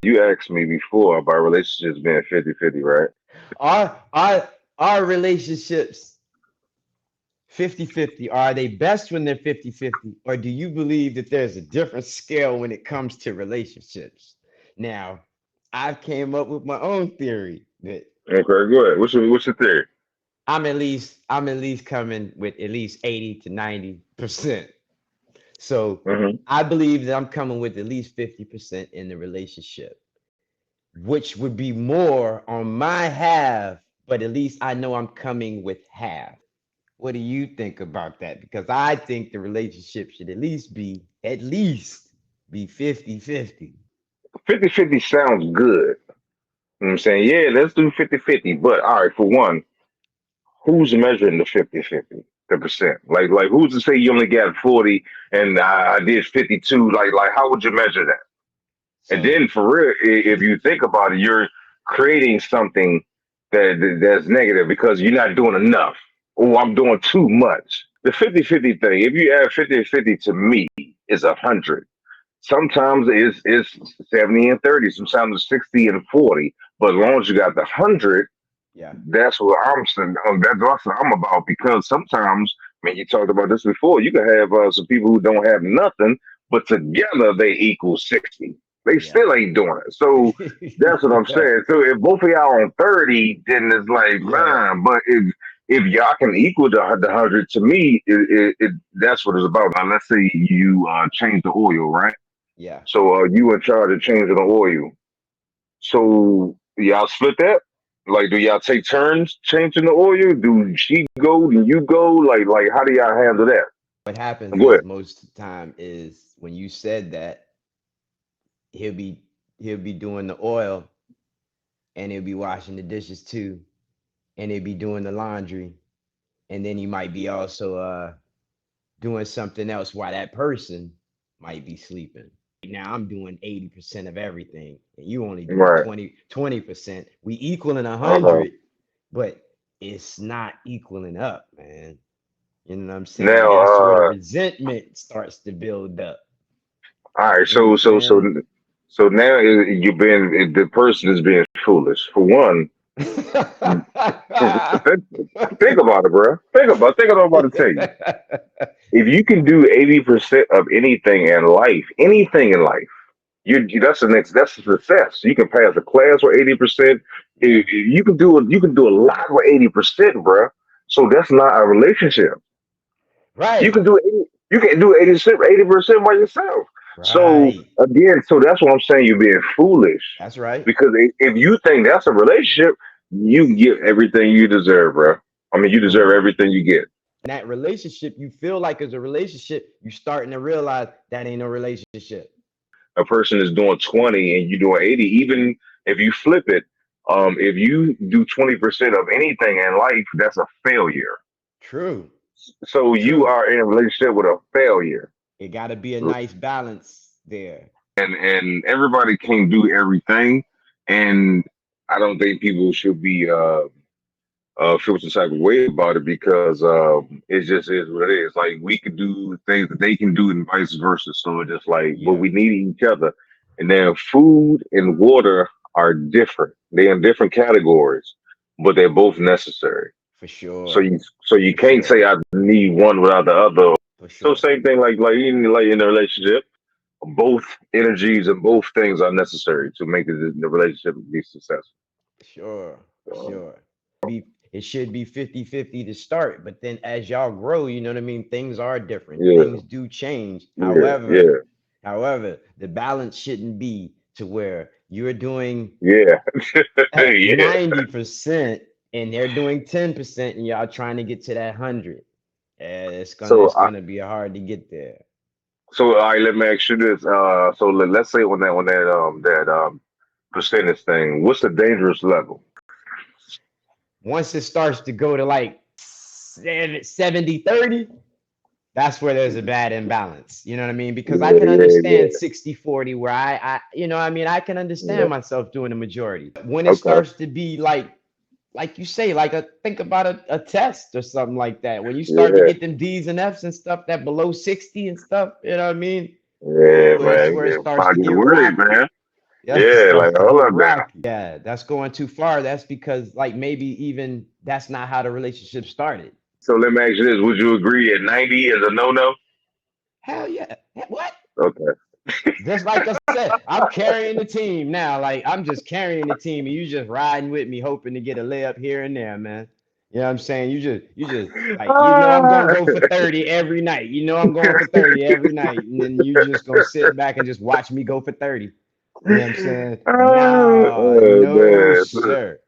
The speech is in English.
You asked me before about relationships being 50-50, right? Are are relationships 50-50? Are they best when they're 50-50? Or do you believe that there's a different scale when it comes to relationships? Now, I've came up with my own theory that Okay, go ahead. What's your theory? I'm at least coming with at least 80 to 90%. So Hmm. I believe that I'm coming with at least 50% in the relationship, which would be more on my half, but at least I know I'm coming with half. What do you think about that? Because I think the relationship should at least be 50-50. 50-50 sounds good. You know what I'm saying? Yeah, let's do 50-50. But all right, for one, who's measuring the 50-50? The percent. Like who's to say you only got 40 and I did 52? Like how would you measure that? And So then for real, if you think about it, you're creating something that's negative because you're not doing enough. Oh, I'm doing too much. The 50-50 thing, if you add 50-50 to me, is 100. Sometimes it's 70 and 30. Sometimes it's 60 and 40. But as long as you got the 100, yeah, that's what I'm saying. That's what I'm about because sometimes, I mean, you talked about this before. You can have some people who don't have nothing, but together they equal 60. They yeah. still ain't doing it. So that's what I'm Yeah, saying. So if both of y'all on 30, then it's like, yeah, man. But if y'all can equal the 100, to me, that's what it's about. Now, let's say you change the oil, right? yeah. So you in charge of changing the oil. So y'all split that? Like, do y'all take turns changing the oil? Do she go? Do you go? Like, how do y'all handle that? What happens Go ahead. is most of the time is when you said that he'll be he'll be doing the oil and he'll be washing the dishes too, and he'll be doing the laundry, and then he might be also doing something else while that person might be sleeping. Now I'm doing 80% of everything, and you only doing Right. 20%. We equaling a Uh huh. hundred, but it's not equaling up, man. You know what I'm saying? Now, That's where the resentment starts to build up. all right. You So now you've been the person is being foolish. For one, understand? think about it, bro. Think about what I'm about to tell you. If you can do 80% of anything in life, that's the next. That's a success. You can pass a class with 80%. Yeah, You can do a lot with 80%, bro. So that's not a relationship. You right, can do 80. You can do 80% by yourself. So right. again, so that's what I'm saying. You're being foolish That's right. because if you think that's a relationship, you get everything you deserve, bro. I mean, you deserve Boom. everything you get. And that relationship you feel like is a relationship, you starting to realize that ain't no relationship. A person is doing 20 and you doing 80, even if you flip it, if you do 20% of anything in life, that's a failure. True, So you true. are in a relationship with a failure. It got to be a nice balance there. And everybody can't do everything. And I don't think people should be feel some type of way about it because it just is what it is. Like we could do things that they can do and vice versa. So it's just like, but Yeah, we need each other. And then food and water are different. They're in different categories, but they're both necessary. for So sure, you for can't sure, say I need one without the other. for So sure, same thing like in a relationship, both energies and both things are necessary to make the relationship be successful. for sure, for So, sure. It should be 50-50 to start, but then as y'all grow, you know what I mean? Things are different. yeah, Things do change. yeah, However, yeah, the balance shouldn't be to where you're doing yeah, at yeah. 90% and they're doing 10% and y'all trying to get to that 100. It's gonna So it's gonna be hard to get there. all right, let me ask you this. So let's say on that percentage thing, what's the dangerous level? Once it starts to go to like 70-30, that's where there's a bad imbalance. You know what I mean? Because I Yeah, can yeah, understand yeah, 60-40 where I mean, I can understand yeah. myself doing the majority. When it Okay. starts to be like you say, like think about a test or something like that. When you start to Yeah, get them D's and F's and stuff that below 60 and stuff, you know what I mean? yeah, Ooh, that's man. where it Yeah, starts I to get get worried, rocky. man. That's Yeah, like starts to hold get up now. rocky. Yeah, that's going too far. That's because like maybe even that's not how the relationship started. So let me ask you this: would you agree at 90 is a no-no? Hell yeah. What? Okay. Just like I said, I'm carrying the team now. Like I'm just carrying the team, and you just riding with me, hoping to get a layup here and there, man. You know what I'm saying? You just like I'm gonna Ah. go for 30 every night. I'm going for 30 every night, and then you just gonna sit back and just watch me go for 30. You know what I'm saying? No, Oh no, man. sir.